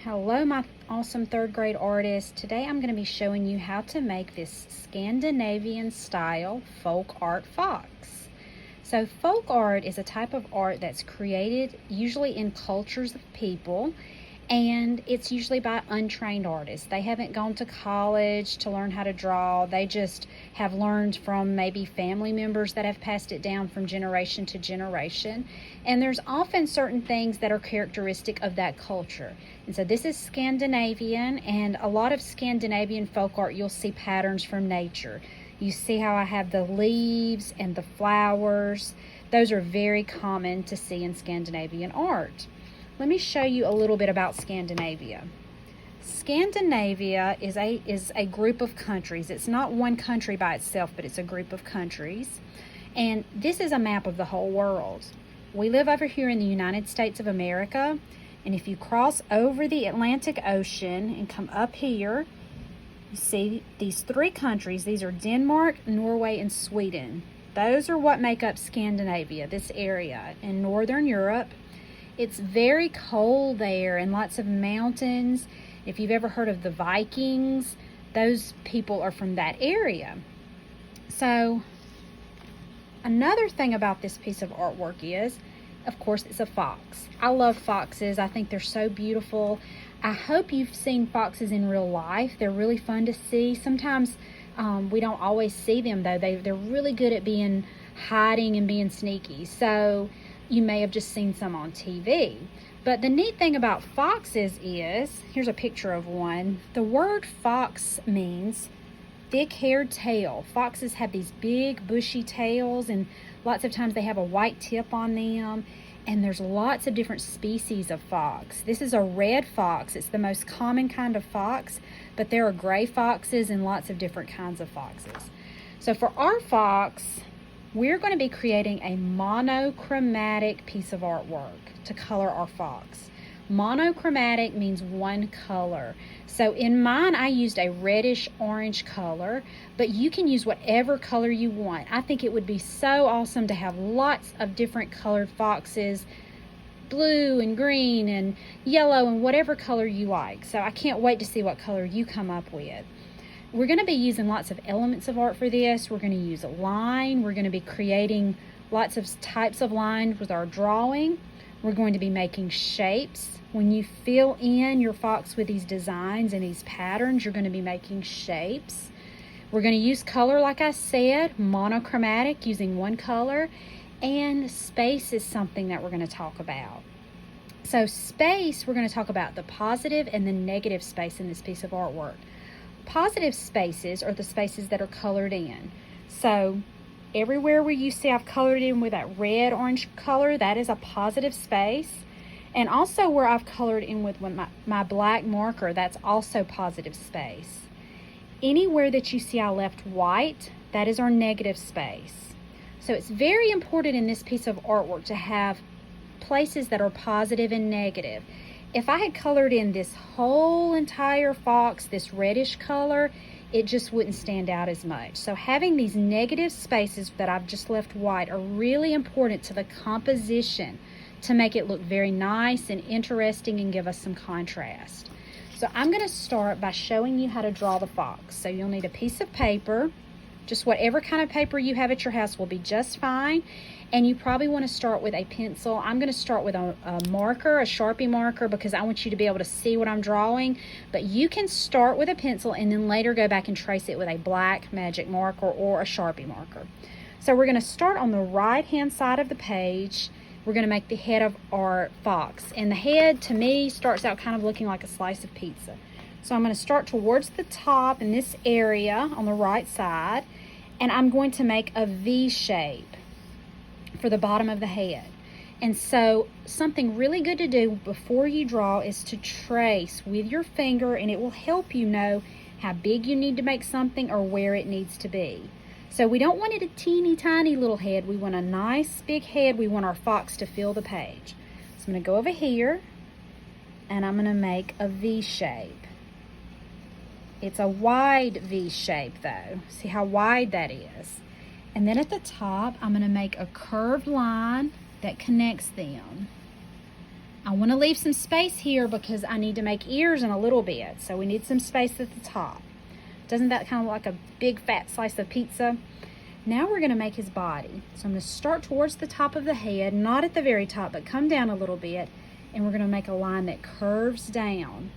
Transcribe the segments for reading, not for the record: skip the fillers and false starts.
Hello, my awesome third grade artists. Today I'm going to be showing you how to make this Scandinavian style folk art fox. So folk art is a type of art that's created usually in cultures of people, and it's usually by untrained artists. They haven't gone to college to learn how to draw. They just have learned from maybe family members that have passed it down from generation to generation. And there's often certain things that are characteristic of that culture. And so this is Scandinavian, and a lot of Scandinavian folk art, you'll see patterns from nature. You see how I have the leaves and the flowers. Those are very common to see in Scandinavian art. Let me show you a little bit about Scandinavia. Scandinavia is a group of countries. It's not one country by itself, but it's a group of countries. And this is a map of the whole world. We live over here in the United States of America, and if you cross over the Atlantic Ocean and come up here, you see these three countries. These are Denmark, Norway, and Sweden. Those are what make up Scandinavia, this area in Northern Europe. It's very cold there and lots of mountains. If you've ever heard of the Vikings, those people are from that area. So another thing about this piece of artwork is, of course, it's a fox. I love foxes. I think they're so beautiful. I hope you've seen foxes in real life. They're really fun to see. Sometimes we don't always see them, though. They're really good at hiding and being sneaky. So you may have just seen some on TV. But the neat thing about foxes is, here's a picture of one. The word fox means thick-haired tail. Foxes have these big bushy tails, and lots of times they have a white tip on them. And there's lots of different species of fox. This is a red fox. It's the most common kind of fox, but there are gray foxes and lots of different kinds of foxes. So for our fox, we're going to be creating a monochromatic piece of artwork to color our fox. Monochromatic means one color. So in mine, I used a reddish orange color, but you can use whatever color you want. I think it would be so awesome to have lots of different colored foxes, blue and green and yellow and whatever color you like. So I can't wait to see what color you come up with. We're going to be using lots of elements of art for this. We're going to use a line. We're going to be creating lots of types of lines with our drawing. We're going to be making shapes. When you fill in your fox with these designs and these patterns, you're going to be making shapes. We're going to use color, like I said, monochromatic, using one color. And space is something that we're going to talk about. So space, we're going to talk about the positive and the negative space in this piece of artwork. Positive spaces are the spaces that are colored in. So everywhere where you see I've colored in with that red orange color, that is a positive space. And also where I've colored in with my black marker, that's also positive space. Anywhere that you see I left white, that is our negative space. So it's very important in this piece of artwork to have places that are positive and negative. If I had colored in this whole entire fox, this reddish color, it just wouldn't stand out as much. So having these negative spaces that I've just left white are really important to the composition to make it look very nice and interesting and give us some contrast. So I'm going to start by showing you how to draw the fox. So you'll need a piece of paper. Just whatever kind of paper you have at your house will be just fine. And you probably want to start with a pencil. I'm going to start with a marker, a Sharpie marker, because I want you to be able to see what I'm drawing. But you can start with a pencil and then later go back and trace it with a black magic marker or a Sharpie marker. So we're going to start on the right-hand side of the page. We're going to make the head of our fox. And the head, to me, starts out kind of looking like a slice of pizza. So I'm going to start towards the top in this area on the right side. And I'm going to make a V shape for the bottom of the head. And so something really good to do before you draw is to trace with your finger, and it will help you know how big you need to make something or where it needs to be. So we don't want it a teeny tiny little head. We want a nice big head. We want our fox to fill the page. So I'm going to go over here and I'm going to make a V shape. It's a wide V shape though. See how wide that is? And then at the top, I'm going to make a curved line that connects them. I want to leave some space here because I need to make ears in a little bit. So we need some space at the top. Doesn't that kind of look like a big fat slice of pizza? Now we're going to make his body. So I'm going to start towards the top of the head, not at the very top, but come down a little bit. And we're going to make a line that curves down.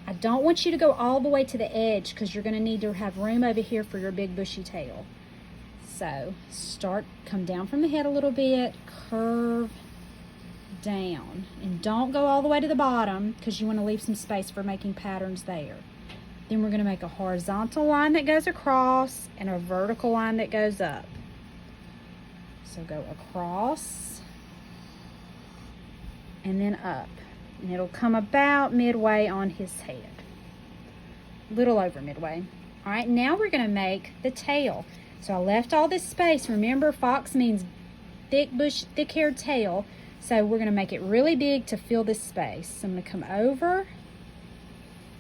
I don't want you to go all the way to the edge because you're going to need to have room over here for your big bushy tail. So come down from the head a little bit, curve down, and don't go all the way to the bottom because you want to leave some space for making patterns there. Then we're going to make a horizontal line that goes across and a vertical line that goes up. So go across and then up, and it'll come about midway on his head, a little over midway. All right, now we're going to make the tail. So I left all this space. Remember, fox means thick-haired tail. So we're going to make it really big to fill this space. So I'm going to come over,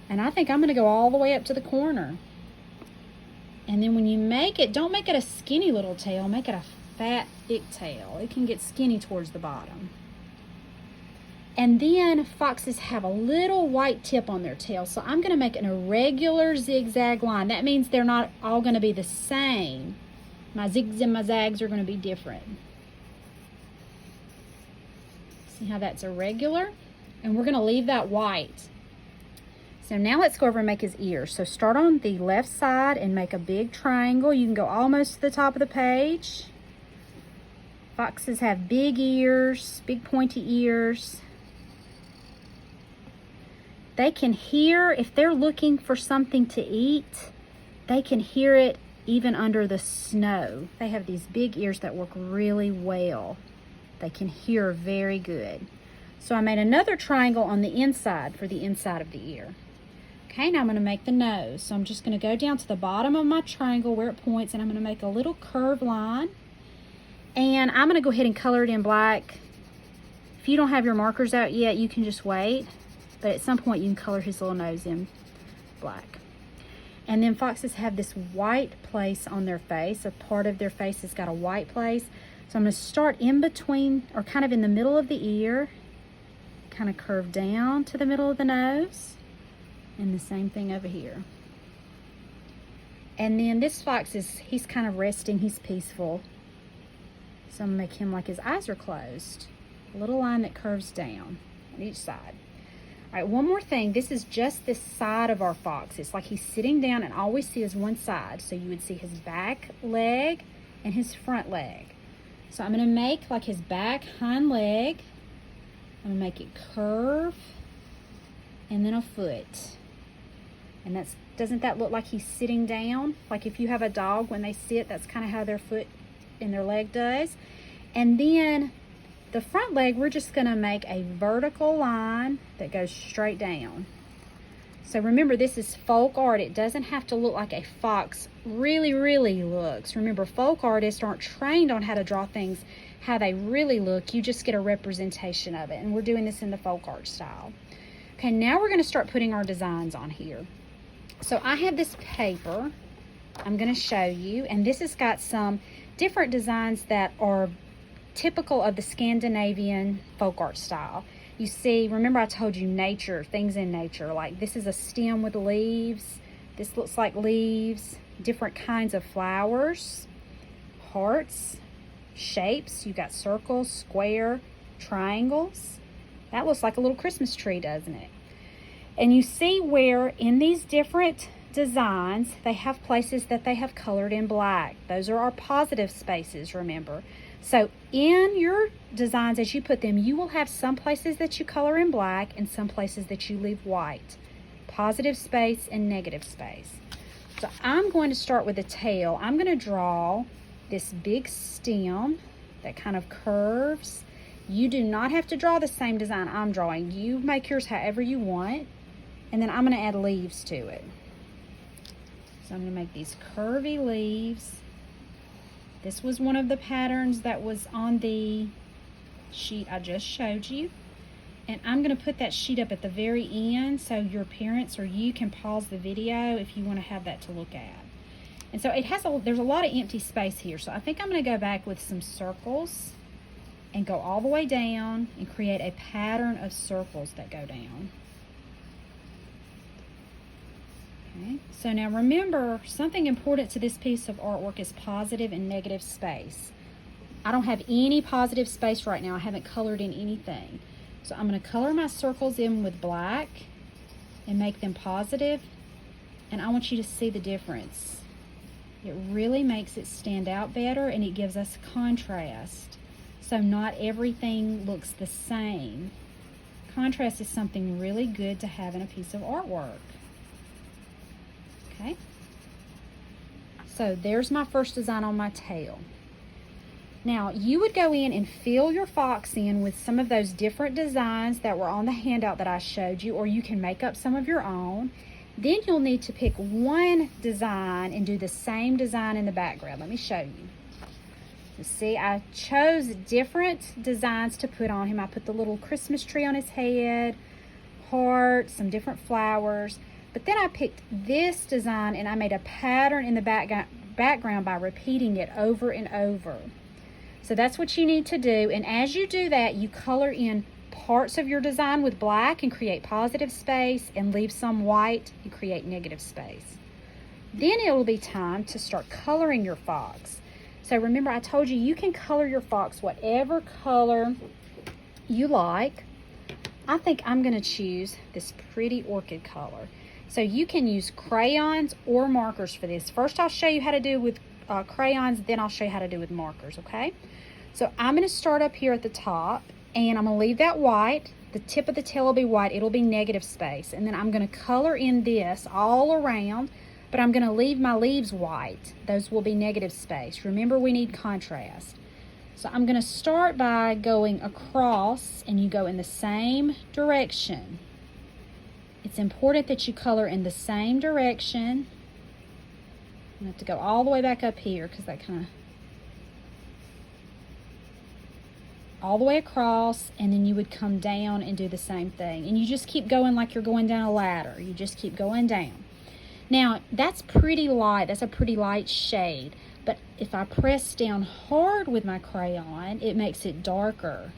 and I think I'm going to go all the way up to the corner. And then when you make it, don't make it a skinny little tail. Make it a fat, thick tail. It can get skinny towards the bottom. And then foxes have a little white tip on their tail. So I'm going to make an irregular zigzag line. That means they're not all going to be the same. My zigs and my zags are going to be different. See how that's irregular? And we're going to leave that white. So now let's go over and make his ears. So start on the left side and make a big triangle. You can go almost to the top of the page. Foxes have big ears, big pointy ears. They can hear, if they're looking for something to eat, they can hear it even under the snow. They have these big ears that work really well. They can hear very good. So I made another triangle on the inside for the inside of the ear. Okay, now I'm going to make the nose. So I'm just going to go down to the bottom of my triangle where it points, and I'm going to make a little curved line. And I'm going to go ahead and color it in black. If you don't have your markers out yet, you can just wait. But at some point, you can color his little nose in black. And then foxes have this white place on their face. A part of their face has got a white place. So I'm going to start in between, or kind of in the middle of the ear, kind of curve down to the middle of the nose, and the same thing over here. And then this fox he's kind of resting, he's peaceful. So I'm going to make him like his eyes are closed. A little line that curves down on each side. All right, one more thing. This is just this side of our fox. It's like he's sitting down, and all we see is one side. So you would see his back leg and his front leg. So I'm going to make like his back hind leg. I'm going to make it curve and then a foot. And doesn't that look like he's sitting down? Like if you have a dog, when they sit, that's kind of how their foot and their leg does. And then the front leg, we're just going to make a vertical line that goes straight down. So remember, this is folk art. It doesn't have to look like a fox really looks. Remember, folk artists aren't trained on how to draw things how they really look. You just get a representation of it. And we're doing this in the folk art style. Okay, now we're going to start putting our designs on here. So I have this paper I'm going to show you, and this has got some different designs that are typical of the Scandinavian folk art style. You see, remember I told you nature, things in nature, like this is a stem with leaves. This looks like leaves, different kinds of flowers, hearts, shapes. You got circles, square, triangles. That looks like a little Christmas tree, doesn't it? And you see where in these different designs, they have places that they have colored in black. Those are our positive spaces, remember. So in your designs, as you put them, you will have some places that you color in black and some places that you leave white. Positive space and negative space. So I'm going to start with the tail. I'm going to draw this big stem that kind of curves. You do not have to draw the same design I'm drawing. You make yours however you want. And then I'm going to add leaves to it. So I'm going to make these curvy leaves. This was one of the patterns that was on the sheet I just showed you. And I'm going to put that sheet up at the very end so your parents or you can pause the video if you want to have that to look at. And so it has there's a lot of empty space here. So I think I'm going to go back with some circles and go all the way down and create a pattern of circles that go down. Okay, so now remember, something important to this piece of artwork is positive and negative space. I don't have any positive space right now. I haven't colored in anything. So I'm going to color my circles in with black and make them positive. And I want you to see the difference. It really makes it stand out better, and it gives us contrast. So not everything looks the same. Contrast is something really good to have in a piece of artwork. Okay. So there's my first design on my tail. Now, you would go in and fill your fox in with some of those different designs that were on the handout that I showed you, or you can make up some of your own. Then you'll need to pick one design and do the same design in the background. Let me show you. You see, I chose different designs to put on him. I put the little Christmas tree on his head, hearts, some different flowers. But then I picked this design and I made a pattern in the background by repeating it over and over. So that's what you need to do. And as you do that, you color in parts of your design with black and create positive space, and leave some white and create negative space. Then it will be time to start coloring your fox. So remember, I told you, you can color your fox whatever color you like. I think I'm going to choose this pretty orchid color. So you can use crayons or markers for this. First, I'll show you how to do with crayons, then I'll show you how to do with markers, okay? So I'm going to start up here at the top, and I'm going to leave that white. The tip of the tail will be white. It'll be negative space. And then I'm going to color in this all around, but I'm going to leave my leaves white. Those will be negative space. Remember, we need contrast. So I'm going to start by going across, and you go in the same direction. It's important that you color in the same direction. I have to go all the way back up here because that kind of, all the way across, and then you would come down and do the same thing. And you just keep going like you're going down a ladder. You just keep going down. Now, that's pretty light. That's a pretty light shade. But if I press down hard with my crayon, it makes it darker.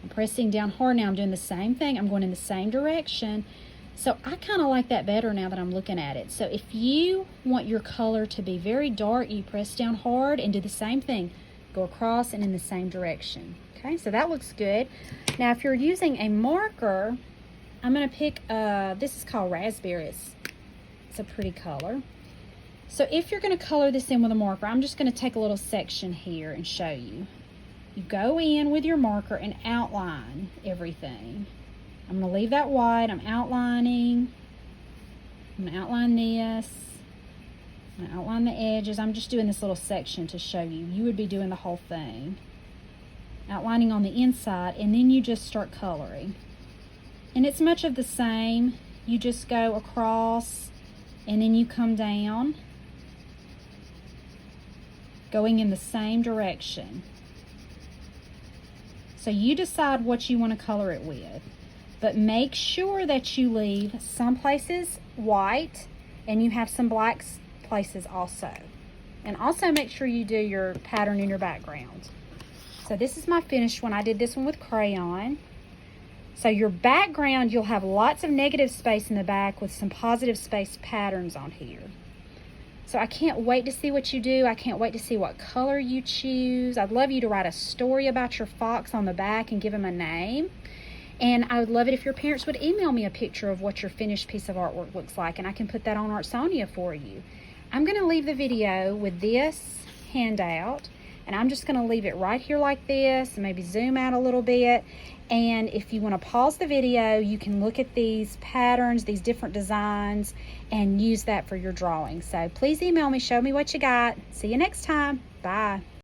I'm pressing down hard now. I'm doing the same thing. I'm going in the same direction. So I kind of like that better now that I'm looking at it. So if you want your color to be very dark, you press down hard and do the same thing. Go across and in the same direction. Okay, so that looks good. Now if you're using a marker, I'm going to pick, this is called raspberry. It's a pretty color. So if you're going to color this in with a marker, I'm just going to take a little section here and show you. You go in with your marker and outline everything. I'm going to leave that white. I'm outlining. I'm going to outline this. I'm going to outline the edges. I'm just doing this little section to show you. You would be doing the whole thing. Outlining on the inside, and then you just start coloring. And it's much of the same. You just go across, and then you come down, going in the same direction. So you decide what you want to color it with. But make sure that you leave some places white and you have some black places also. And also make sure you do your pattern in your background. So this is my finished one. I did this one with crayon. So your background, you'll have lots of negative space in the back with some positive space patterns on here. So I can't wait to see what you do. I can't wait to see what color you choose. I'd love you to write a story about your fox on the back and give him a name. And I would love it if your parents would email me a picture of what your finished piece of artwork looks like, and I can put that on Artsonia for you. I'm going to leave the video with this handout, and I'm just going to leave it right here like this, and maybe zoom out a little bit. And if you want to pause the video, you can look at these patterns, these different designs, and use that for your drawing. So please email me, show me what you got. See you next time. Bye.